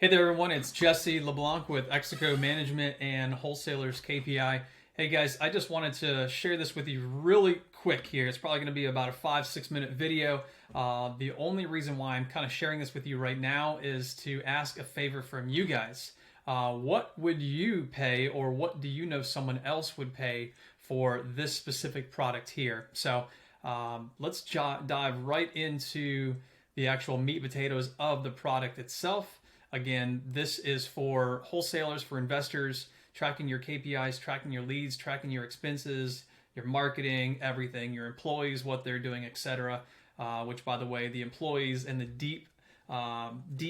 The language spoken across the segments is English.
Hey there, everyone. It's Jesse LeBlanc with Execo Management and Wholesalers KPI. Hey guys, I just wanted to share this with you really quick here. It's probably going to be about a 5-6 minute video. The only reason why I'm kind of sharing this with you right now is to ask a favor from you guys. What would you pay, or what do you know someone else would pay for this specific product here? So let's dive right into the actual meat and potatoes of the product itself. Again, this is for wholesalers, for investors, tracking your KPIs, tracking your leads, tracking your expenses, your marketing, everything, your employees, what they're doing, etc. Which, by the way, the employees and the deep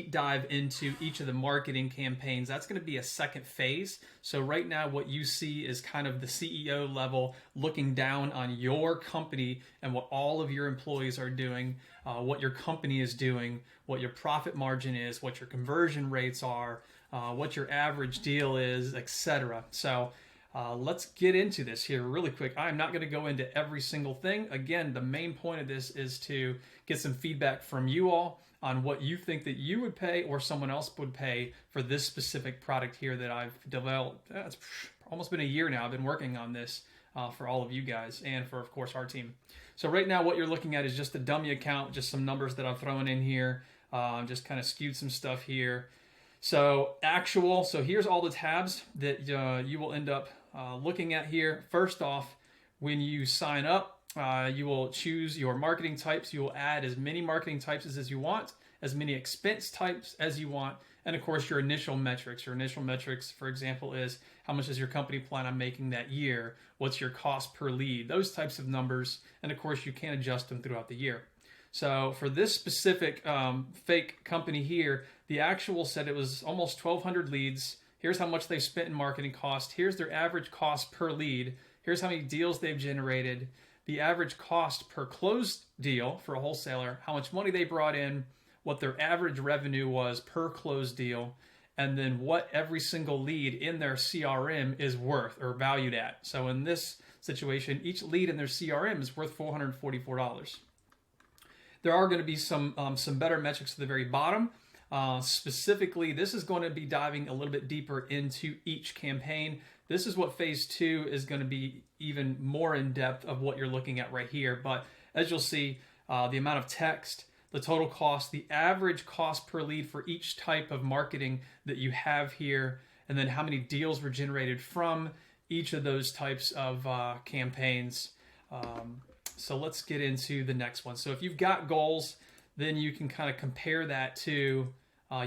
dive into each of the marketing campaigns, that's going to be a second phase. So right now what you see is kind of the CEO level looking down on your company and what all of your employees are doing, what your company is doing, what your profit margin is, what your conversion rates are, what your average deal is, etc. So let's get into this here really quick. I'm not going to go into every single thing. Again, the main point of this is to get some feedback from you all on what you think that you would pay or someone else would pay for this specific product here that I've developed. It's almost been a year now. I've been working on this for all of you guys and for, of course, our team. So right now what you're looking at is just a dummy account, just some numbers that I've thrown in here. Just kind of skewed some stuff here. So actual, so here's all the tabs that you will end up looking at here. First off, when you sign up, you will choose your marketing types. You will add as many marketing types as you want, as many expense types as you want, and of course your initial metrics. Your initial metrics, for example, is how much does your company plan on making that year? What's your cost per lead? Those types of numbers, and of course you can adjust them throughout the year. So for this specific fake company here, the actual said it was almost 1,200 leads. Here's how much they spent in marketing cost. Here's their average cost per lead. Here's how many deals they've generated. The average cost per closed deal for a wholesaler, how much money they brought in, what their average revenue was per closed deal, and then what every single lead in their CRM is worth or valued at. So in this situation, each lead in their CRM is worth $444. There are going to be some better metrics at the very bottom. Specifically, this is going to be diving a little bit deeper into each campaign. This is what phase 2 is going to be, even more in depth of what you're looking at right here. But as you'll see, the amount of text, the total cost, the average cost per lead for each type of marketing that you have here, and then how many deals were generated from each of those types of campaigns. So let's get into the next one. So if you've got goals, then you can kind of compare that to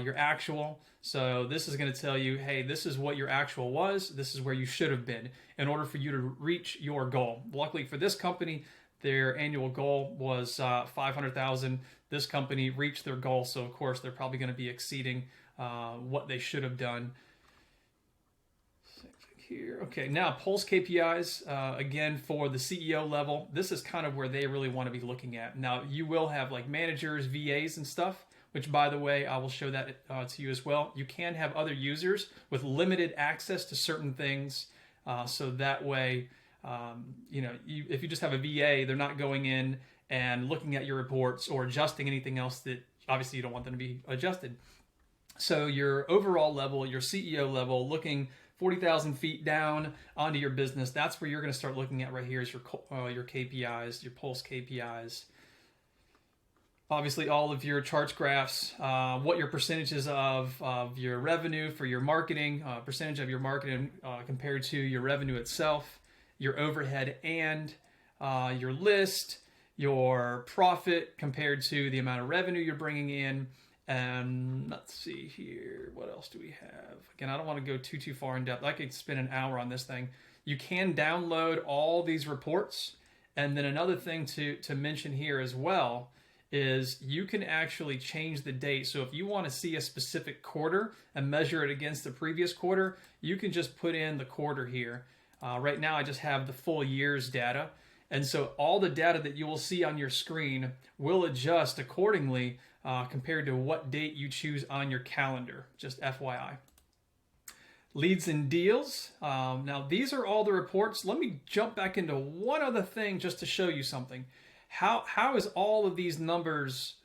your actual. So this is going to tell you, hey, this is what your actual was. This is where you should have been in order for you to reach your goal. Luckily for this company, their annual goal was 500,000. This company reached their goal, so of course they're probably going to be exceeding what they should have done. Here. Okay, now Pulse KPIs, again, for the CEO level, this is kind of where they really want to be looking at. Now, you will have like managers, VAs, and stuff, which, by the way, I will show that to you as well. You can have other users with limited access to certain things, so that way, if you just have a VA, they're not going in and looking at your reports or adjusting anything else that obviously you don't want them to be adjusted. So your overall level, your CEO level, looking 40,000 feet down onto your business, that's where you're going to start looking at right here is your KPIs, your Pulse KPIs. Obviously, all of your charts, graphs, what your percentages of your revenue for your marketing, percentage of your marketing compared to your revenue itself, your overhead and your list, your profit compared to the amount of revenue you're bringing in. And let's see here, what else do we have? Again, I don't want to go too far in depth. I could spend an hour on this thing. You can download all these reports. And then another thing to mention here as well is you can actually change the date. So if you want to see a specific quarter and measure it against the previous quarter, you can just put in the quarter here. Right now, I just have the full year's data. And so all the data that you will see on your screen will adjust accordingly compared to what date you choose on your calendar, just FYI. Leads and deals. Now, these are all the reports. Let me jump back into one other thing just to show you something. How is all of these numbers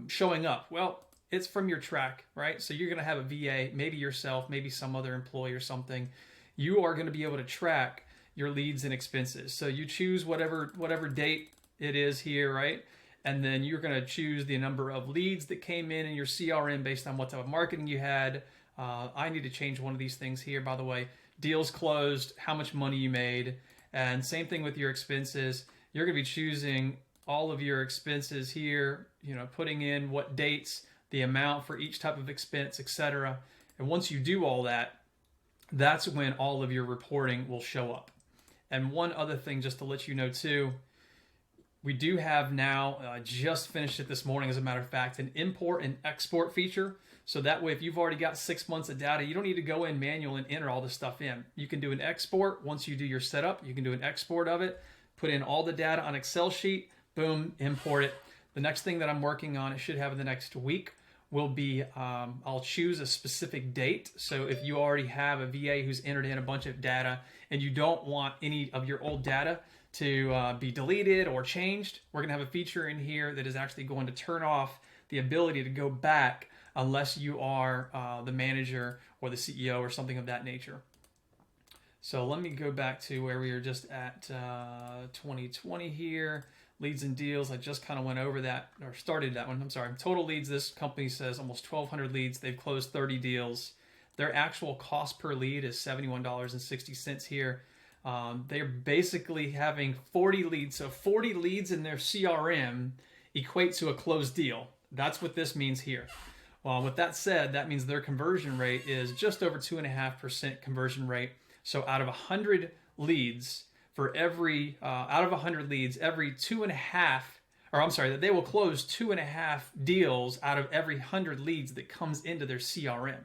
showing up? Well, It's from your track, right? So you're going to have a VA, maybe yourself, maybe some other employee or something. You are going to be able to track your leads and expenses. So you choose whatever date it is here, right? And then you're going to choose the number of leads that came in your CRM based on what type of marketing you had. I need to change one of these things here, by the way. Deals closed, how much money you made, and same thing with your expenses. You're going to be choosing all of your expenses here, putting in what dates, the amount for each type of expense, etc. And once you do all that, that's when all of your reporting will show up. And one other thing, just to let you know too, we do have now, just finished it this morning, as a matter of fact, an import and export feature. So that way, if you've already got 6 months of data, you don't need to go in manual and enter all this stuff in. You can do an export. Once you do your setup, you can do an export of it, put in all the data on Excel sheet, boom, import it. The next thing that I'm working on, it should have in the next week, will be I'll choose a specific date. So if you already have a VA who's entered in a bunch of data and you don't want any of your old data to be deleted or changed, we're going to have a feature in here that is actually going to turn off the ability to go back unless you are the manager or the CEO or something of that nature. So let me go back to where we were just at 2020 here. Leads and deals, I just kind of went over that, or started that one. I'm sorry. Total leads, this company says almost 1,200 leads. They've closed 30 deals. Their actual cost per lead is $71.60 here. They're basically having 40 leads. So 40 leads in their CRM equate to a closed deal. That's what this means here. Well, with that said, that means their conversion rate is just over 2.5% conversion rate. So out of 100 leads, for every, out of 100 leads, every 2.5, or I'm sorry, that they will close 2.5 deals out of every 100 leads that comes into their CRM.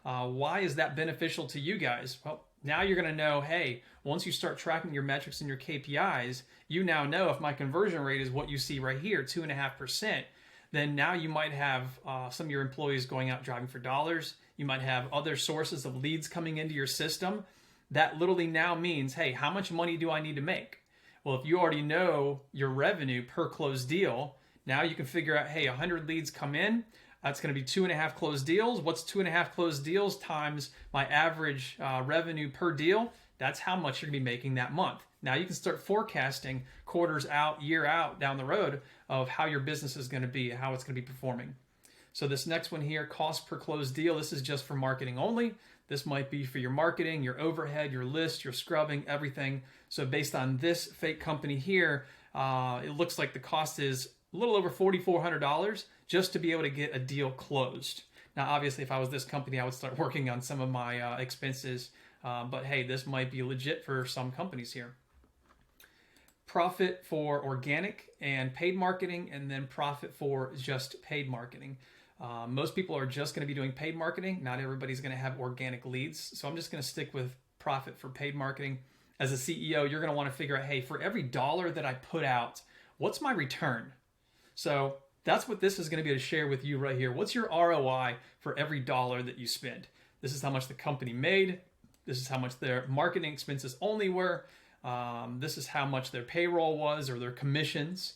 Why is that beneficial to you guys? Well, now you're going to know, hey, once you start tracking your metrics and your KPIs, you now know if my conversion rate is what you see right here, 2.5%, then now you might have some of your employees going out driving for dollars. You might have other sources of leads coming into your system. That literally now means, hey, how much money do I need to make? Well, if you already know your revenue per closed deal, now you can figure out, hey, 100 leads come in. That's going to be 2.5 closed deals. What's 2.5 closed deals times my average revenue per deal? That's how much you're going to be making that month. Now you can start forecasting quarters out, year out, down the road of how your business is going to be, how it's going to be performing. So this next one here, cost per closed deal, this is just for marketing only. This might be for your marketing, your overhead, your list, your scrubbing, everything. So based on this fake company here, it looks like the cost is a little over $4,400 just to be able to get a deal closed. Now, obviously, if I was this company, I would start working on some of my expenses. But hey, this might be legit for some companies here. Profit for organic and paid marketing, and then profit for just paid marketing. Most people are just going to be doing paid marketing. Not everybody's going to have organic leads. So I'm just going to stick with profit for paid marketing. As a CEO, you're going to want to figure out, hey, for every dollar that I put out, what's my return? So that's what this is going to be able to share with you right here. What's your ROI for every dollar that you spend? This is how much the company made. This is how much their marketing expenses only were. This is how much their payroll was, or their commissions.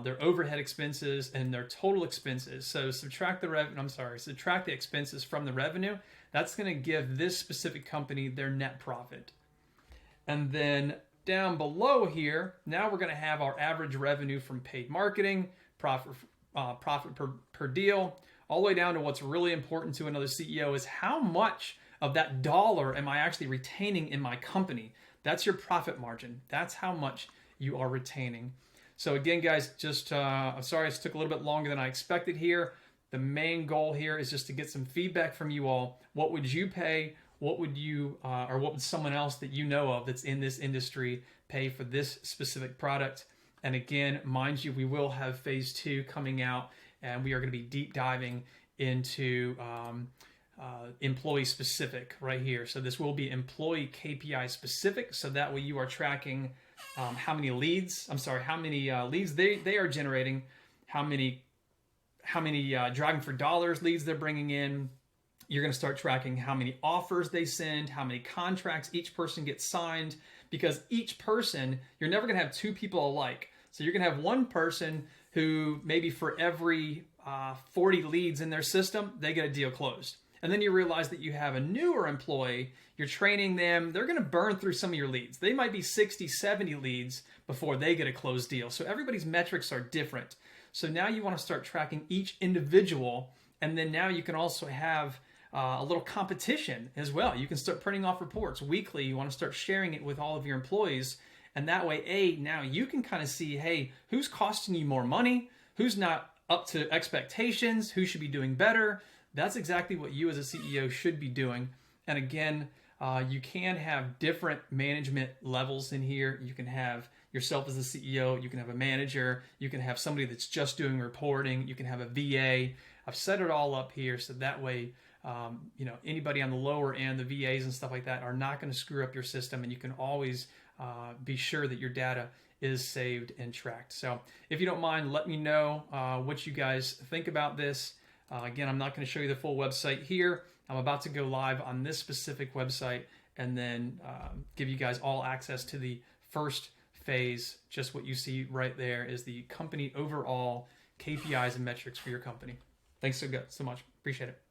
Their overhead expenses, and their total expenses. So subtract the expenses from the revenue. That's going to give this specific company their net profit. And then down below here, now we're going to have our average revenue from paid marketing, profit per deal, all the way down to what's really important to another CEO is how much of that dollar am I actually retaining in my company? That's your profit margin. That's how much you are retaining. So again, guys, just I'm sorry it took a little bit longer than I expected here. The main goal here is just to get some feedback from you all. What would you pay? What would you, or what would someone else that you know of that's in this industry pay for this specific product? And again, mind you, we will have phase 2 coming out, and we are going to be deep diving into employee specific right here. So this will be employee KPI specific. So that way you are tracking how many leads they are generating, how many driving for dollars leads they're bringing in. You're going to start tracking how many offers they send, how many contracts each person gets signed, because each person, you're never going to have two people alike. So you're going to have one person who maybe for every 40 leads in their system, they get a deal closed. And then you realize that you have a newer employee, you're training them, they're going to burn through some of your leads. They might be 60, 70 leads before they get a closed deal. So everybody's metrics are different. So now you want to start tracking each individual, and then now you can also have a little competition as well. You can start printing off reports weekly. You want to start sharing it with all of your employees. And that way, now you can kind of see, hey, who's costing you more money? Who's not up to expectations? Who should be doing better? That's exactly what you as a CEO should be doing. And again, you can have different management levels in here. You can have yourself as the CEO. You can have a manager. You can have somebody that's just doing reporting. You can have a VA. I've set it all up here so that way, anybody on the lower end, the VAs and stuff like that, are not going to screw up your system, and you can always be sure that your data is saved and tracked. So if you don't mind, let me know what you guys think about this. Again, I'm not going to show you the full website here. I'm about to go live on this specific website and then give you guys all access to the first phase. Just what you see right there is the company overall KPIs and metrics for your company. Thanks so much. Appreciate it.